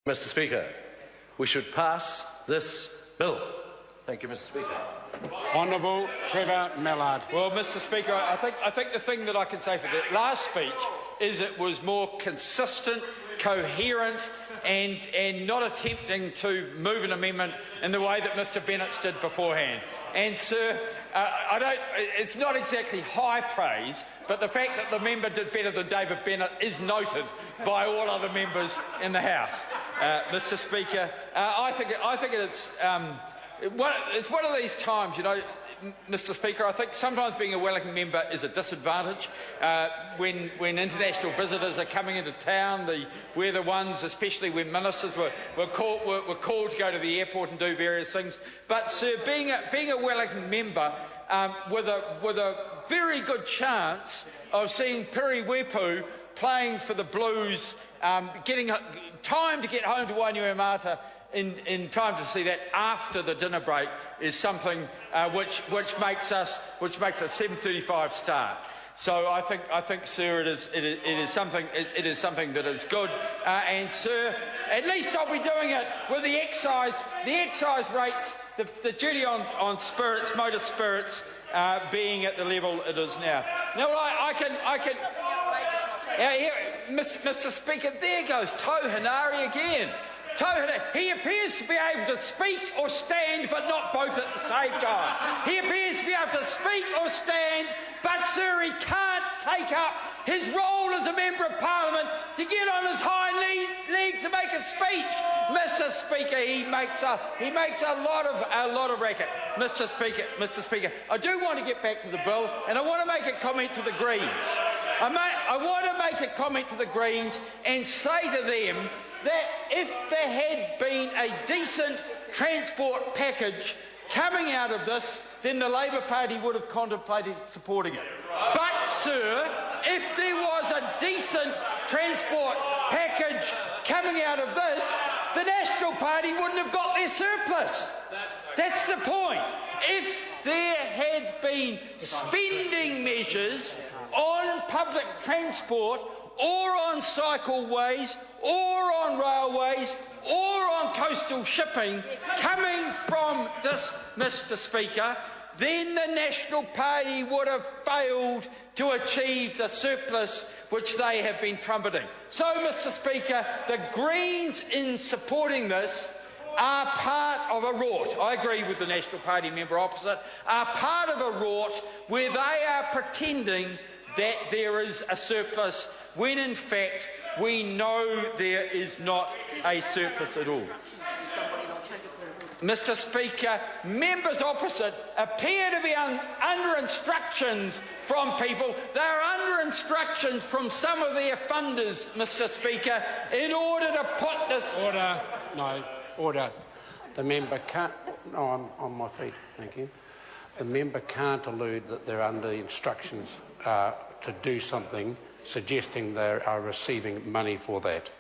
Mr. Speaker, we should pass this bill. Thank you, Mr. Speaker. Honourable Trevor Mallard. Well, Mr. Speaker, I think the thing that I can say for that last speech is it was more consistent, coherent, and not attempting to move an amendment in the way that Mr. Bennett's did beforehand. And, sir, it's not exactly high praise, but the fact that the member did better than David Bennett is noted by all other members in the House. Mr. Speaker, I think it's one of these times, you know, Mr. Speaker, I think sometimes being a Wellington member is a disadvantage. When international visitors are coming into town, we're the ones, especially when ministers were called to go to the airport and do various things. But, sir, being a Wellington member with a very good chance of seeing Piri Wepu playing for the Blues, getting time to get home to Wainuiomata in time to see that after the dinner break is something which makes us 7:35 start. So I think, sir, it is something that is good. And, sir, at least I'll be doing it with the excise rates, the duty on spirits, motor spirits, being at the level it is now. Now I can. Mr. Speaker, there goes Tau Hanari again. He appears to be able to speak or stand, but not both at the same time. He appears to be able to speak or stand, but, sir, he can't take up his role as a Member of Parliament to get on his hind legs and make a speech. Mr. Speaker, he makes a lot of racket. Mr. Speaker, I do want to get back to the bill, and I want to make a comment to the Greens. I want to make a comment to the Greens and say to them that if there had been a decent transport package coming out of this, then the Labour Party would have contemplated supporting it. But, sir, if there was a decent transport package coming out of this, the National Party wouldn't have got their surplus. That's the point. If there had been spending measures on public transport or on cycleways or on railways or on coastal shipping coming from this, Mr. Speaker, then the National Party would have failed to achieve the surplus which they have been trumpeting. So, Mr. Speaker, the Greens in supporting this are part of a rort. I agree with the National Party member opposite, are part of a rort where they are pretending that there is a surplus when in fact we know there is not a surplus at all. Mr. Speaker, members opposite appear to be under instructions from people. They are under instructions from some of their funders, Mr. Speaker, in order to put this... Order. No. Order. The member can't... No, I'm on my feet, thank you. The member can't allude that they're under instructions to do something, suggesting they are receiving money for that.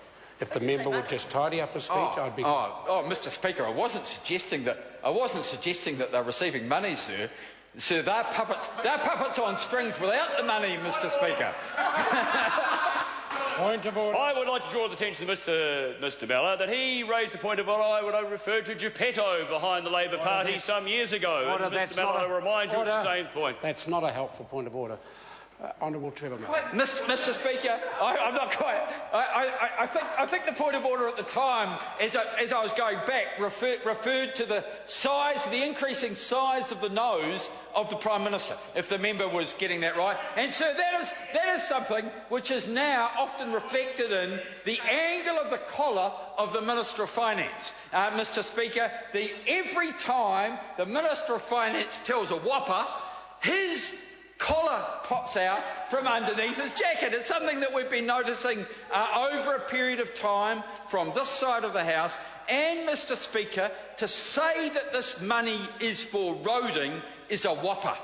If the member would just tidy up his speech, I'd be... Mr. Speaker, I wasn't suggesting that they're receiving money, sir. Sir, they're puppets on strings without the money, Mr. Speaker. Point of order. I would like to draw the attention to Mr. Ballard that he raised a point of order I would have referred to Geppetto behind the Labour Party some years ago. Order, and Mr. Ballard, I remind you it's the same point. That's not a helpful point of order. Honourable Trevor Mallard. Mr. Speaker, I'm not quite. I think the point of order at the time, as I was going back, referred to the size, the increasing size of the nose of the Prime Minister, if the member was getting that right. And so that is something which is now often reflected in the angle of the collar of the Minister of Finance. Mr. Speaker, every time the Minister of Finance tells a whopper, his collar pops out from underneath his jacket. It's something that we've been noticing over a period of time from this side of the House. And, Mr. Speaker, to say that this money is for roading is a whopper.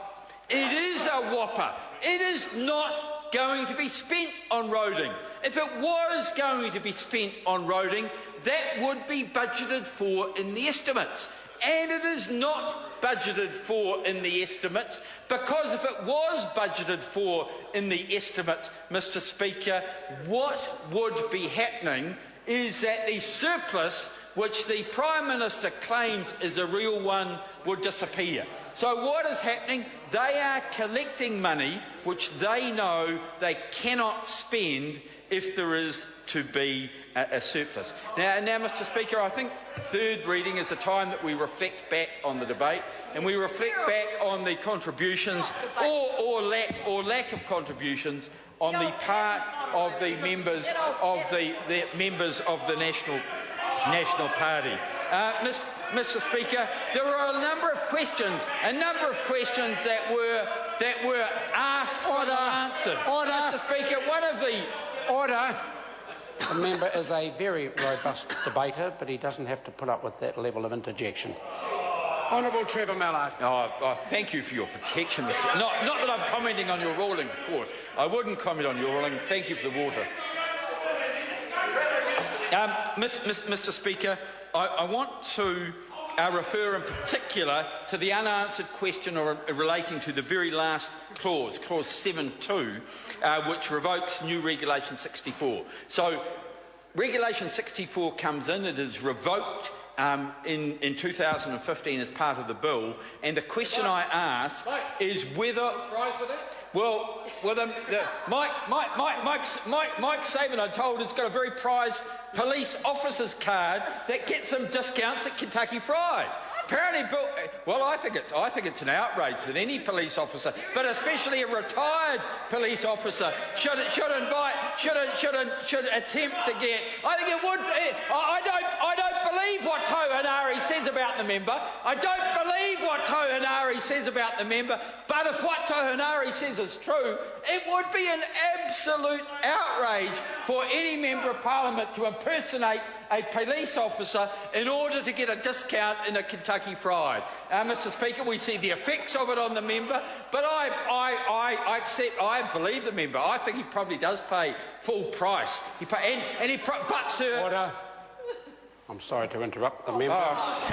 It is a whopper. It is not going to be spent on roading. If it was going to be spent on roading, that would be budgeted for in the estimates. And it is not budgeted for in the estimates, because if it was budgeted for in the estimates, Mr. Speaker, what would be happening is that the surplus, which the Prime Minister claims is a real one, will disappear. So what is happening? They are collecting money which they know they cannot spend if there is to be a surplus. Now, Mr Speaker, I think third reading is a time that we reflect back on the debate and we reflect back on the contributions or lack of contributions on the part of the members of the members of the National Party. Mr Speaker, there were a number of questions that were asked and answered. Order. Mr Speaker, one of the... Order. The member is a very robust debater, but he doesn't have to put up with that level of interjection. Honourable Trevor Mallard. Thank you for your protection, Mr. Not that I'm commenting on your ruling, of course. I wouldn't comment on your ruling. Thank you for the water. Mr Speaker, I want to refer in particular to the unanswered question relating to the very last clause, clause 7.2, which revokes new Regulation 64. So, Regulation 64 comes in, it is revoked in 2015 as part of the bill, and the question I ask is whether... Well, Mike Saban, I'm told, has got a very prized police officer's card that gets him discounts at Kentucky Fried. Apparently, I think it's an outrage that any police officer, but especially a retired police officer, should attempt to get. I think it would. I don't believe what Tohanari says about the member. I don't believe what Tohanari says about the member. But if what Tohanari says is true, it would be an absolute outrage for any member of Parliament to impersonate a police officer in order to get a discount in a Kentucky Fried. Mr Speaker, we see the effects of it on the member, but I believe the member. I think he probably does pay full price. But sir... Order. I'm sorry to interrupt the member.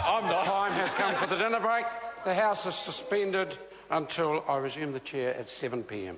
I'm not. The time has come for the dinner break. The House is suspended until I resume the chair at 7 p.m.